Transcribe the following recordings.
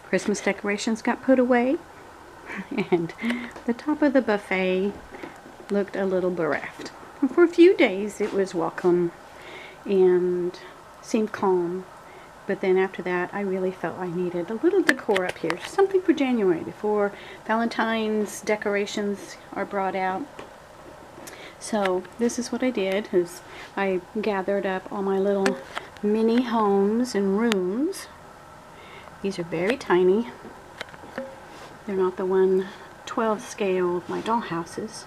Christmas decorations got put away, and the top of the buffet looked a little bereft. And for a few days it was welcome and seemed calm, but then after that I really felt I needed a little decor up here, something for January before Valentine's decorations are brought out. So this is what I did, is I gathered up all my little mini homes and rooms. These are very tiny. They're not the 1/12 scale of my dollhouses.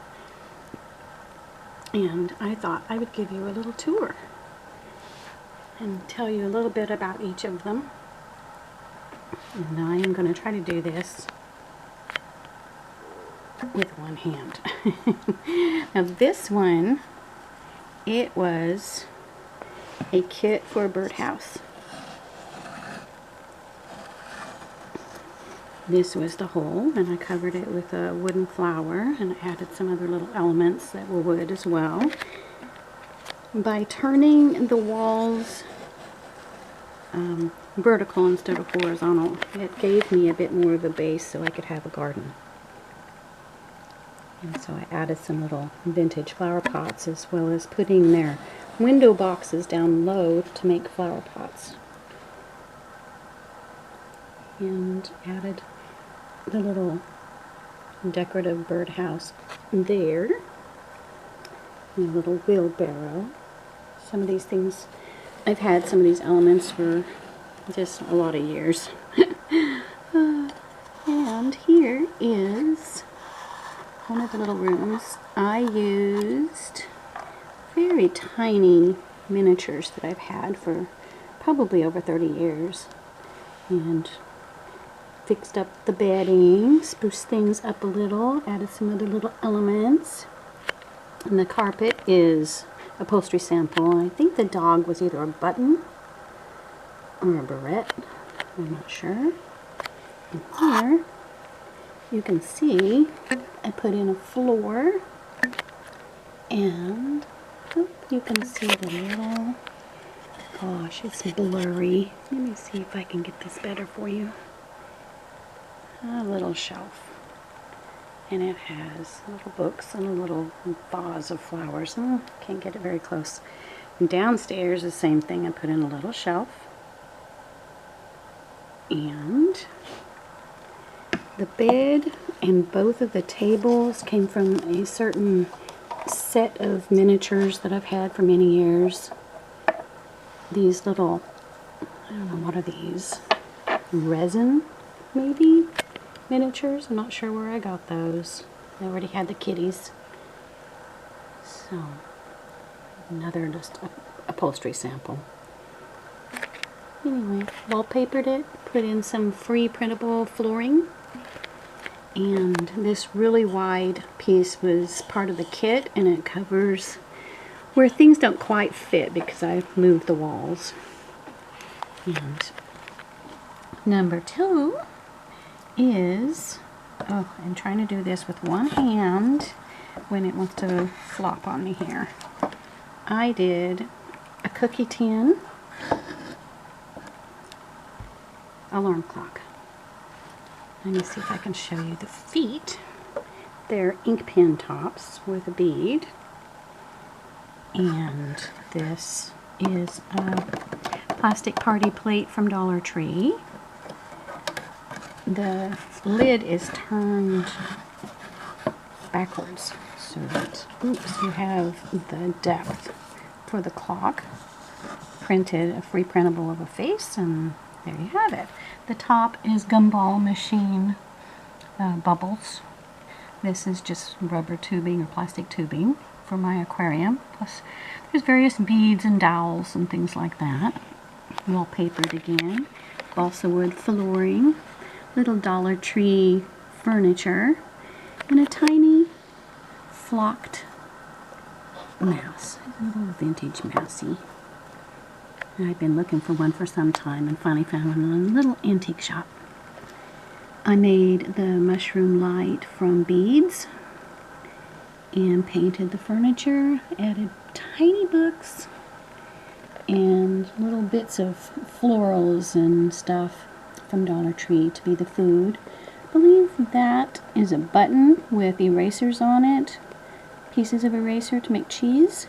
And I thought I would give you a little tour and tell you a little bit about each of them. And I am going to try to do this with one hand. Now this one, it was a kit for a birdhouse. This was the hole, and I covered it with a wooden flower, and I added some other little elements that were wood as well. By turning the walls vertical instead of horizontal, it gave me a bit more of a base so I could have a garden. And so I added some little vintage flower pots, as well as putting their window boxes down low to make flower pots. And added the little decorative birdhouse there. And a little wheelbarrow. Some of these things, I've had some of these elements for just a lot of years. And here is one of the little rooms. I used very tiny miniatures that I've had for probably over 30 years. And fixed up the bedding, spruced things up a little, added some other little elements. And the carpet is upholstery sample. I think the dog was either a button or a barrette. I'm not sure. And here you can see I put in a floor, and you can see the little, gosh, it's blurry. Let me see if I can get this better for you. A little shelf, and it has little books and a little vase of flowers. Can't get it very close. And downstairs, the same thing. I put in a little shelf, and the bed and both of the tables came from a certain set of miniatures that I've had for many years. These little, I don't know, what are these? Resin, maybe? Miniatures. I'm not sure where I got those. I already had the kitties. So, another just upholstery sample. Anyway, wallpapered it, put in some free printable flooring, and this really wide piece was part of the kit, and it covers where things don't quite fit because I've moved the walls. And number 2 is, oh, I'm trying to do this with one hand when it wants to flop on me here. I did a cookie tin alarm clock. Let me see if I can show you the feet. They're ink pen tops with a bead. And this is a plastic party plate from Dollar Tree. The lid is turned backwards so that, oops, you have the depth for the clock. Printed a free printable of a face, and there you have it. The top is Gumball Machine bubbles. This is just rubber tubing or plastic tubing for my aquarium. Plus there's various beads and dowels and things like that. Wallpapered again. Balsa wood flooring. Little Dollar Tree furniture. And a tiny flocked mouse. A little vintage mousey. I've been looking for one for some time and finally found one in a little antique shop. I made the mushroom light from beads and painted the furniture, added tiny books and little bits of florals and stuff from Dollar Tree to be the food. I believe that is a button with erasers on it, pieces of eraser to make cheese,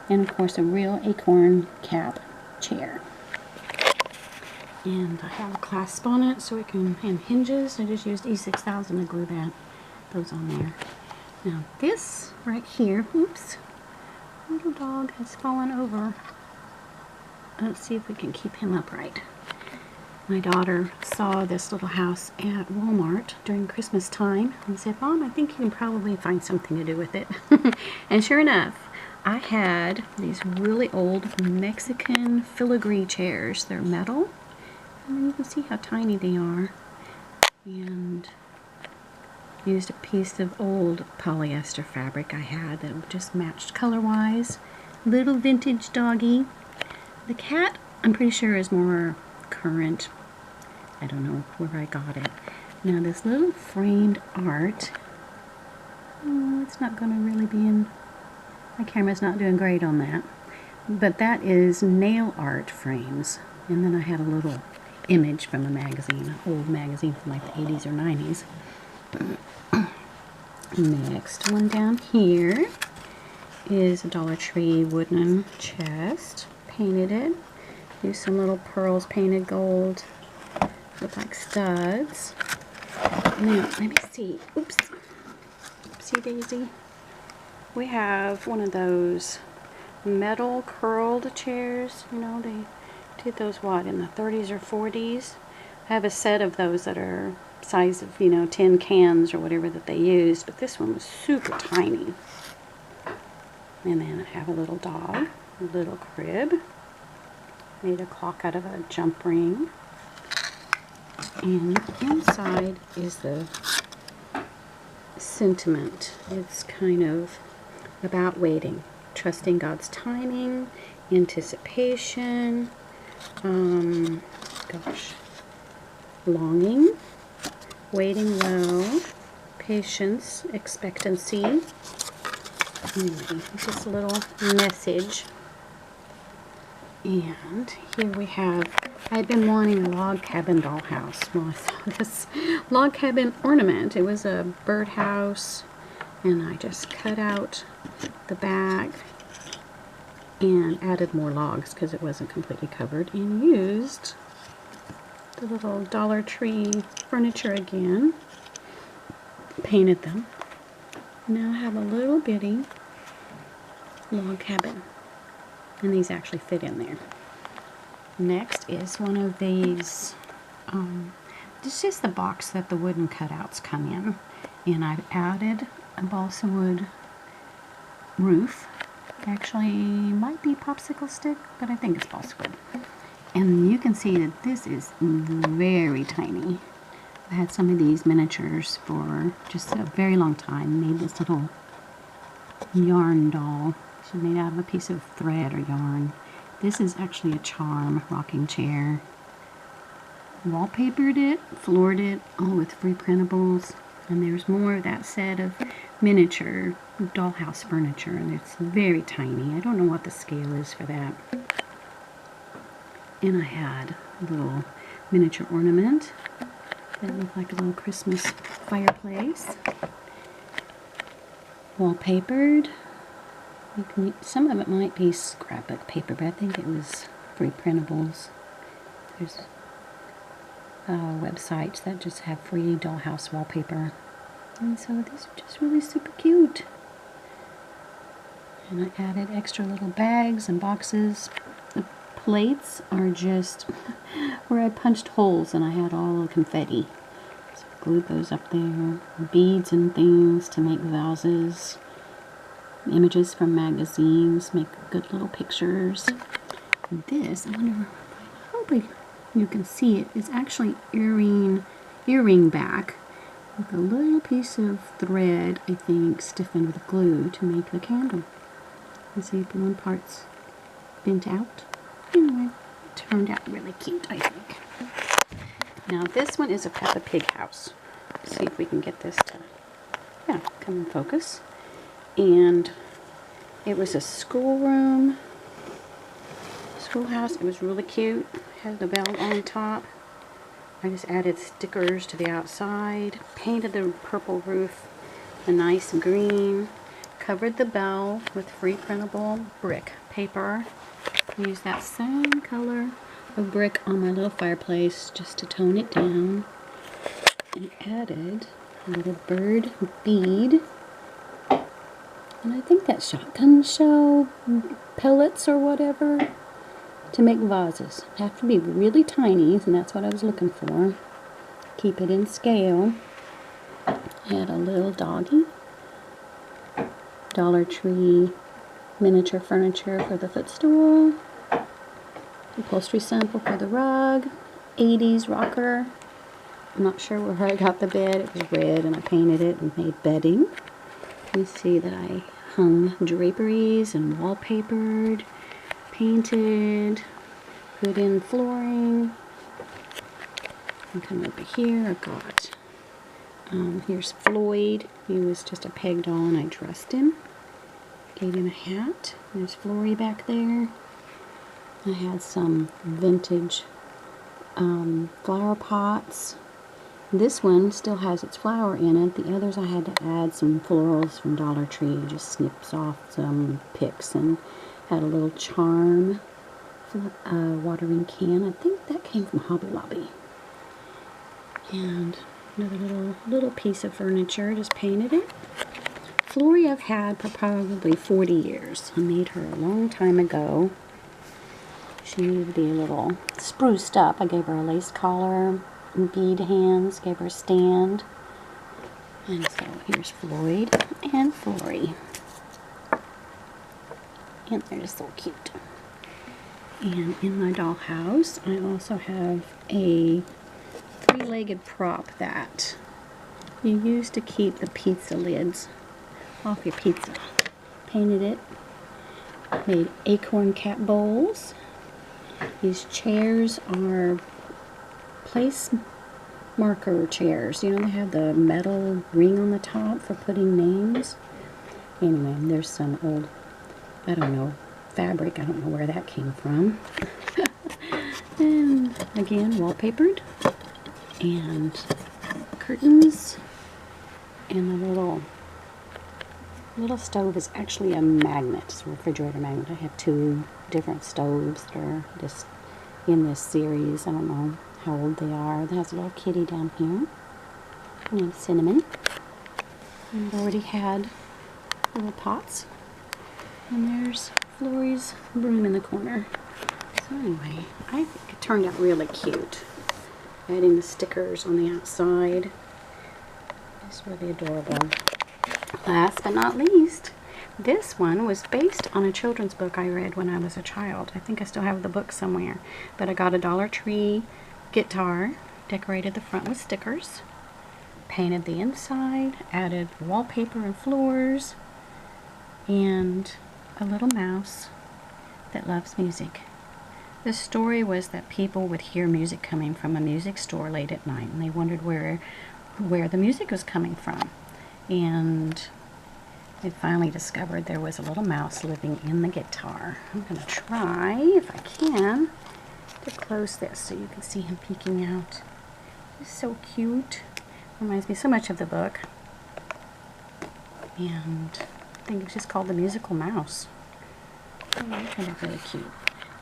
and of course a real acorn cap chair. And I have a clasp on it so it can, and hinges. I just used E6000 to glue those on there. Now this right here, oops, little dog has fallen over. Let's see if we can keep him upright. My daughter saw this little house at Walmart during Christmas time and said, Mom, I think you can probably find something to do with it. And sure enough, I had these really old Mexican filigree chairs. They're metal. And you can see how tiny they are. And used a piece of old polyester fabric I had that just matched color-wise. Little vintage doggy. The cat, I'm pretty sure, is more current. I don't know where I got it. Now this little framed art, oh, it's not going to really be in, my camera's not doing great on that. But that is nail art frames. And then I had a little image from a magazine, an old magazine from like the 80s or 90s. Next one down here is a Dollar Tree wooden chest. Painted it. Used some little pearls painted gold. Look like studs. Now, let me see. Oops. Oopsie daisy. We have one of those metal curled chairs. You know, they did those, what, in the 30s or 40s? I have a set of those that are size of, you know, tin cans or whatever that they used, but this one was super tiny. And then I have a little dog, a little crib. Made a clock out of a jump ring. And inside is the sentiment. It's kind of about waiting, trusting God's timing, anticipation, longing, waiting well, patience, expectancy. Anyway, just a little message. And here we have, I've been wanting a log cabin dollhouse. Well, I saw this log cabin ornament. It was a birdhouse, and I just cut out the back and added more logs because it wasn't completely covered, and used the little Dollar Tree furniture again. Painted them. Now I have a little bitty log cabin. And these actually fit in there. Next is one of these, this is the box that the wooden cutouts come in. And I've added a balsa wood roof. Actually, might be popsicle stick, but I think it's balsa wood. And you can see that this is very tiny. I had some of these miniatures for just a very long time. Made this little yarn doll. She's made out of a piece of thread or yarn. This is actually a charm rocking chair. Wallpapered it, floored it, all with free printables. And there's more of that set of miniature dollhouse furniture. And it's very tiny. I don't know what the scale is for that. And I had a little miniature ornament that looked like a little Christmas fireplace. Wallpapered. Some of it might be scrapbook paper, but I think it was free printables. There's websites that just have free dollhouse wallpaper. And so these are just really super cute. And I added extra little bags and boxes. The plates are just where I punched holes and I had all the confetti. So I glued those up there. Beads and things to make vases. Images from magazines, make good little pictures. This, I hope you can see it, is actually earring back with a little piece of thread, I think, stiffened with glue to make the candle. You see the one part's bent out. Anyway, it turned out really cute, I think. Now this one is a Peppa Pig house. Let's see if we can get this to, yeah, come in focus. And it was a schoolhouse. It was really cute. Had the bell on top. I just added stickers to the outside, painted the purple roof a nice green, covered the bell with free printable brick paper. Used that same color of brick on my little fireplace just to tone it down. And added a little bird bead. And I think that's shotgun shell pellets or whatever to make vases. Have to be really tiny, and that's what I was looking for. Keep it in scale. Add a little doggy. Dollar Tree miniature furniture for the footstool. Upholstery sample for the rug. 80s rocker. I'm not sure where I got the bed. It was red and I painted it and made bedding. You see that I hung draperies and wallpapered, painted, put in flooring. And come over here, I've got, here's Floyd. He was just a peg doll and I dressed him. Gave him a hat. There's Flory back there. I had some vintage flower pots. This one still has its flower in it. The others I had to add some florals from Dollar Tree. Just snips off some picks and had a little charm watering can. I think that came from Hobby Lobby. And another little piece of furniture. Just painted it. Flory I've had for probably 40 years. I made her a long time ago. She needed to be a little spruced up. I gave her a lace collar, bead hands, gave her a stand. And so here's Floyd and Flory. And they're just so cute. And in my dollhouse, I also have a three-legged prop that you use to keep the pizza lids off your pizza. Painted it. Made acorn cat bowls. These chairs are place marker chairs. You know, they have the metal ring on the top for putting names. Anyway, there's some old, I don't know, fabric. I don't know where that came from. And again, wallpapered. And curtains. And the little stove is actually a magnet. It's a refrigerator magnet. I have 2 different stoves that are just in this series. I don't know how old they are. It has a little kitty down here named Cinnamon. And I've already had little pots. And there's Flory's broom in the corner. So anyway, I think it turned out really cute. Adding the stickers on the outside. It's really adorable. Last but not least, this one was based on a children's book I read when I was a child. I think I still have the book somewhere. But I got a Dollar Tree guitar, decorated the front with stickers, painted the inside, added wallpaper and floors, and a little mouse that loves music. The story was that people would hear music coming from a music store late at night, and they wondered where the music was coming from. And they finally discovered there was a little mouse living in the guitar. I'm going to try, if I can, to close this so you can see him peeking out. He's so cute. Reminds me so much of the book. And I think it's just called The Musical Mouse. Oh, that turned out really cute.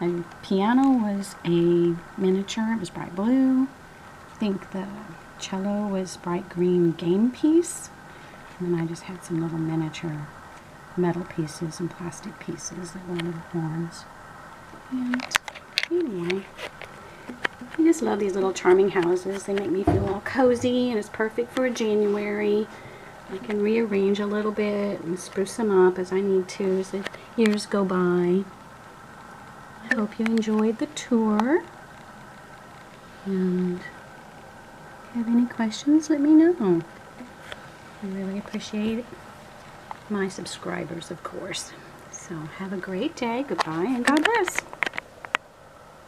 My piano was a miniature. It was bright blue. I think the cello was bright green game piece. And then I just had some little miniature metal pieces and plastic pieces that were little horns. And anyway, I just love these little charming houses. They make me feel all cozy, and it's perfect for January. I can rearrange a little bit and spruce them up as I need to as the years go by. I hope you enjoyed the tour. And if you have any questions, let me know. I really appreciate my subscribers, of course. So have a great day. Goodbye and God bless.